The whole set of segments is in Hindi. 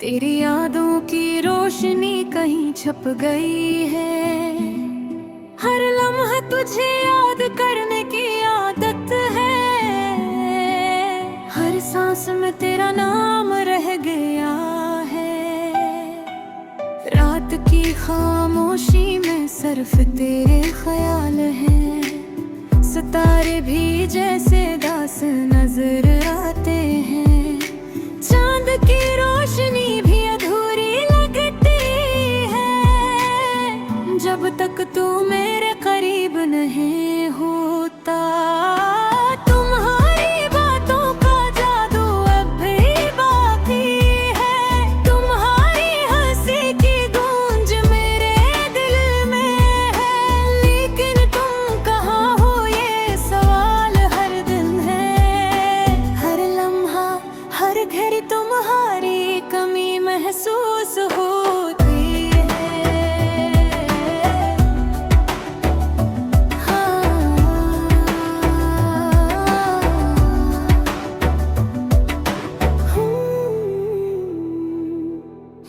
तेरी यादों की रोशनी कहीं छप गई है। हर लम्हा तुझे याद करने की आदत है। हर सांस में तेरा नाम रह गया है। रात की खामोशी में सिर्फ तेरे ख्याल हैं। सितारे भी जैसे दास नजर आते हैं। चांद की रोशनी भी अधूरी लगती है जब तक तू मेरे करीब नहीं होता। तुम्हारी बातों का जादू अब भी बाकी है। तुम्हारी हंसी की गूंज मेरे दिल में है। लेकिन तुम कहाँ हो ये सवाल हर दिन है। हर लम्हा हर घड़ी तुम्हारी कमी महसूस होती है।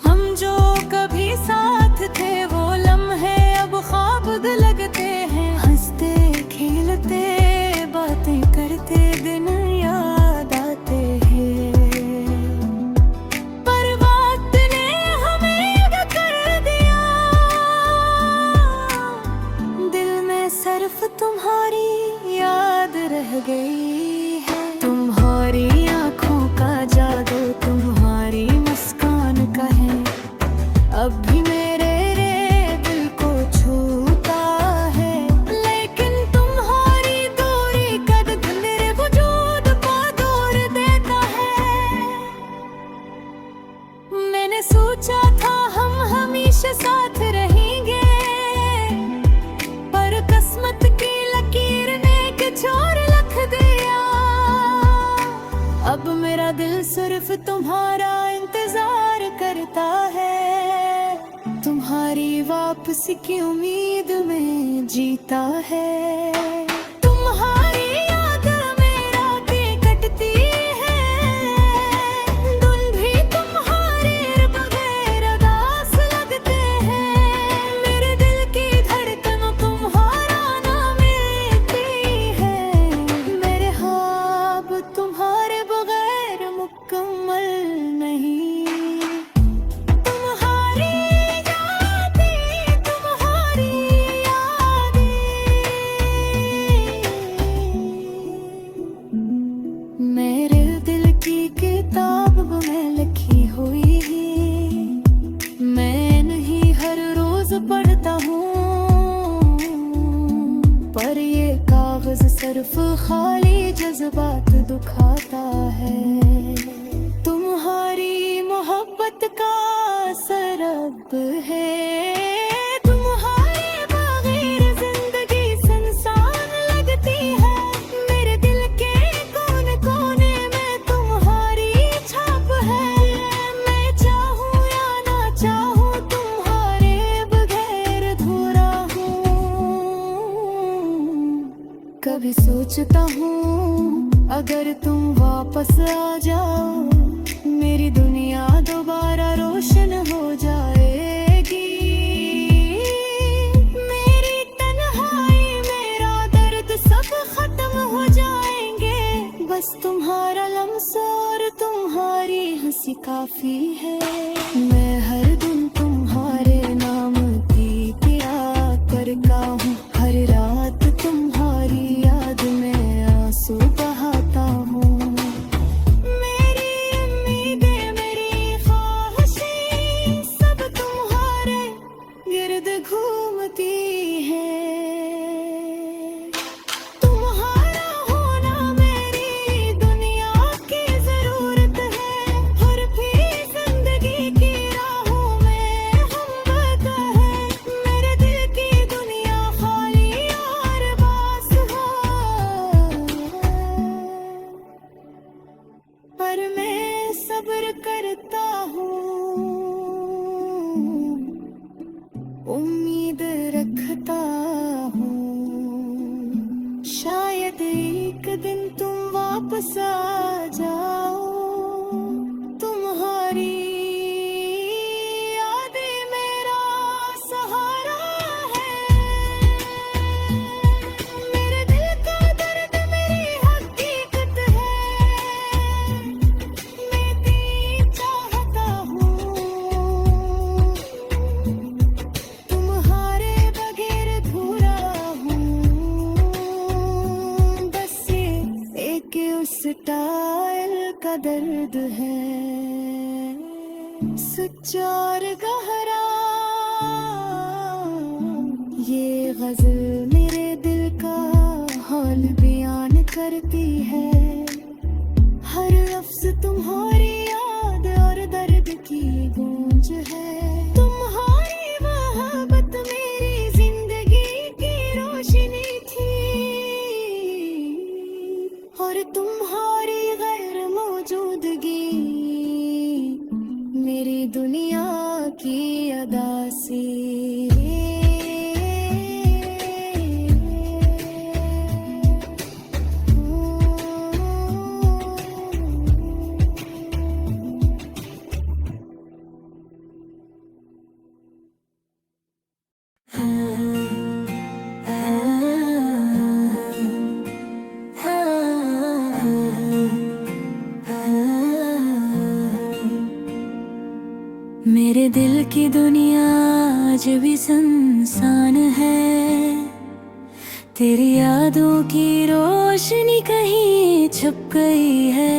हम जो कभी साथ थे वो लम्हे अब ख्वाब लगते हैं। हंसते खेलते बातें करते दिन याद आते हैं। पर वक्त ने हमें अलग कर दिया। दिल में सिर्फ तुम्हारी याद रह गई है। तुम्हारी आंखों का जादू तुम्हारी मुस्कान का है। अब भी मेरे दिल को छूता है। लेकिन तुम्हारी दूरी कद मेरे वजूद को दूर देता है। मैंने सोचा था हम हमेशा साथ रहेंगे। पर किस्मत की लकीर ने कुछ और लिख दिया। अब मेरा दिल सिर्फ तुम्हारा इंतजार करता है। तुम्हारी वापसी की उम्मीद में जीता है। तुम्हारी याद में रातें कटती है। दिन भी तुम्हारे बगैर उदास लगते हैं। मेरे दिल की धड़कन तुम्हारा नाम लेती है। मेरे ख्वाब तुम्हारे बगैर मुकम्मल नहीं। मेरे दिल की किताब में लिखी हुई मैं नहीं हर रोज पढ़ता हूँ। पर ये कागज सिर्फ खाली जज्बात दुखाता है। तुम्हारी मोहब्बत का सरब है। तुम्हारे बगैर जिंदगी सुनसान लगती है। मेरे दिल के कोने कोने में तुम्हारी छाप है। मैं चाहूँ या ना चाहूँ तुम्हारे बगैर अधूरा हूँ। कभी सोचता हूँ अगर तुम वापस आ जाओ मेरी दुनिया दोबारा रोशन हो जाएगी। मेरी तन्हाई मेरा दर्द सब खत्म हो जाएंगे। बस तुम्हारा लम्स और तुम्हारी हंसी काफी है। मैं हर दिन तुम्हारे नाम की किया करता हूँ। हर रात तुम्हारी याद में आंसू बहाता हूँ। मेरी उम्मीदें मेरी ख्वाहिशें सब तुम्हारे गिर्द घूमती हैं। तुम्हारा होना मेरी दुनिया की जरूरत है। हर भी जिंदगी की राहों सच्चा और गहरा ये गजल मेरे दिल का हाल बयान करती है। हर लफ्ज तुम्हारी याद और दर्द की गूंज है। तुम्हारी मोहब्बत मेरी जिंदगी की रोशनी थी और तुम्हारी गैर मौजूदगी मेरी दुनिया की अदासी। मेरे दिल की दुनिया आज भी सुनसान है। तेरी यादों की रोशनी कहीं छुप गई है।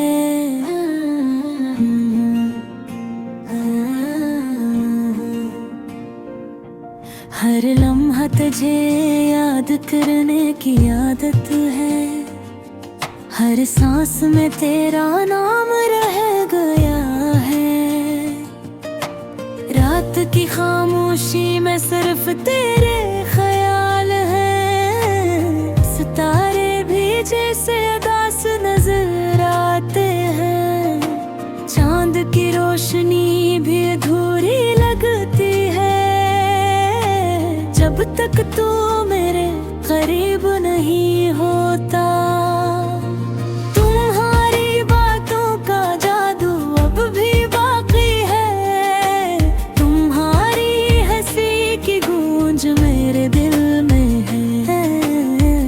हर लम्हा तुझे याद करने की आदत है। हर सांस में तेरा नाम रह गया है। रात की खामोशी में सिर्फ तेरे ख्याल हैं। सितारे भी जैसे उदास नजर आते हैं। चांद की रोशनी भी अधूरी लगती है जब तक तू मेरे करीब नहीं होता। तुम्हारी बातों का जादू अब भी बाकी है। तुम्हारी हंसी की गूंज मेरे दिल में है।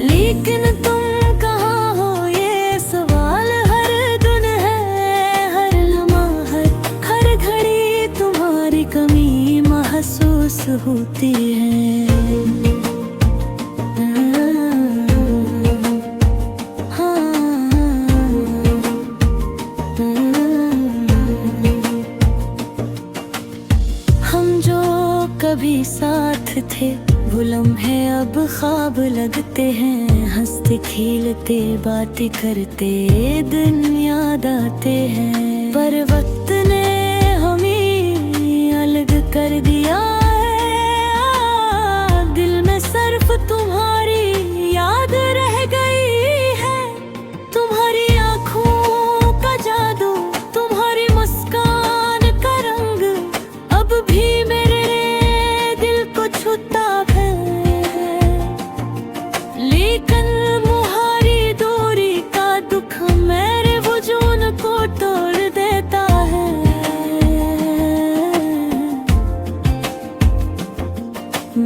लेकिन तुम कहाँ हो ये सवाल हर दिन है। हर लम्हा हर घड़ी तुम्हारी कमी महसूस होती है। कभी साथ थे वो लम्हे अब ख्वाब लगते हैं। हंसते खेलते बातें करते दिन याद आते हैं। पर वक्त ने हमें अलग कर दिया है। दिल में सिर्फ तुम्हारी याद रह गई है। तुम्हारी आँखों का जादू तुम्हारी मुस्कान का रंग अब भी मेरे छूता है। लेकिन तुम्हारी दूरी का दुख मेरे वजूद को तोड़ देता है।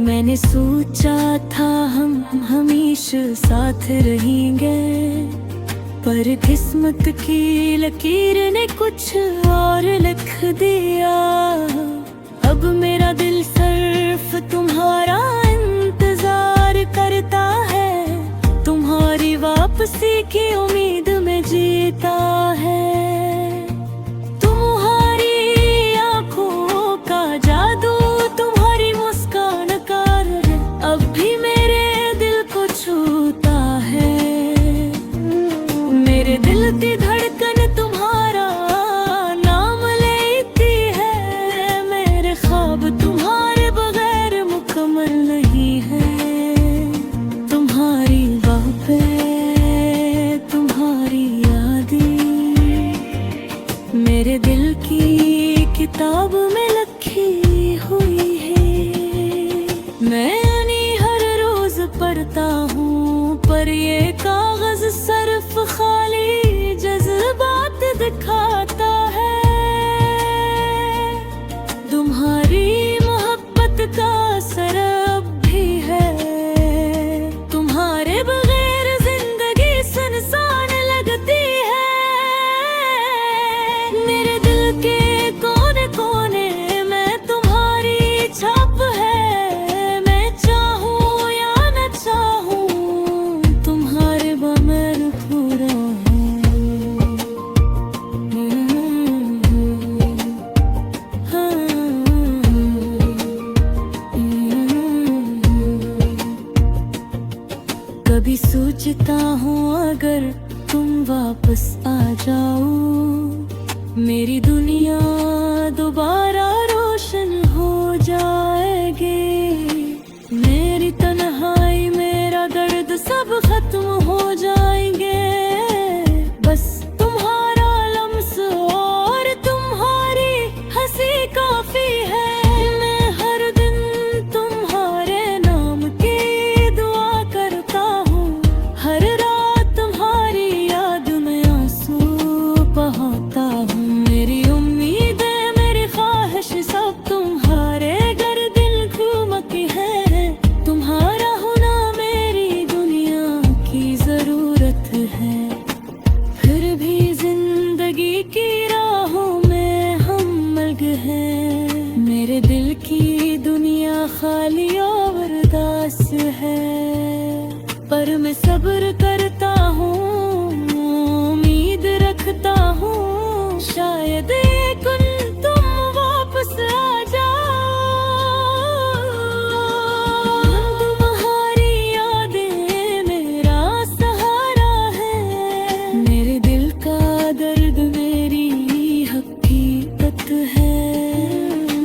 मैंने सोचा था हम हमेशा साथ रहेंगे। पर किस्मत की लकीर ने कुछ और लिख दिया। अब मेरा दिल सिर्फ तुम्हारा इंतजार करता है। तुम्हारी वापसी की उम्मीद में जीता है। तुम्हारी आँखों का जादू तुम्हारी मुस्कान का अब भी मेरे दिल को छूता है। मेरे दिल की धड़कन तुम्हारा मैं सब्र करता हूँ, उम्मीद रखता हूँ, शायद एक दिन तुम वापस आ जाओ। तुम्हारी यादें मेरा सहारा है, मेरे दिल का दर्द मेरी हकीकत है।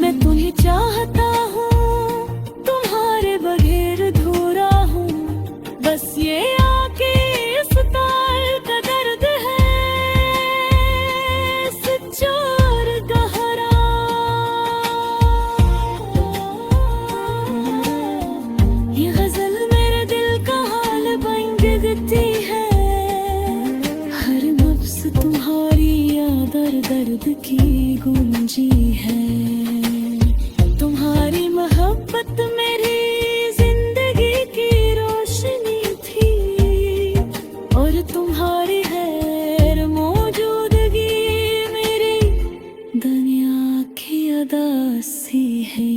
मैं तुम्हें चाहता हूँ, तुम्हारे बगैर अधूरा हूँ, बस ये आके इस तार का दर्द है, सच्चा और गहरा। ये गजल मेरे दिल का हाल बन के देती है, हर नफ्स तुम्हारी याद और दर्द की गूंजी है। तुम्हारी मोहब्बत मेरी जिंदगी की रोशनी थी, और तुम्हारी गैर मौजूदगी मेरी दुनिया की अदासी है।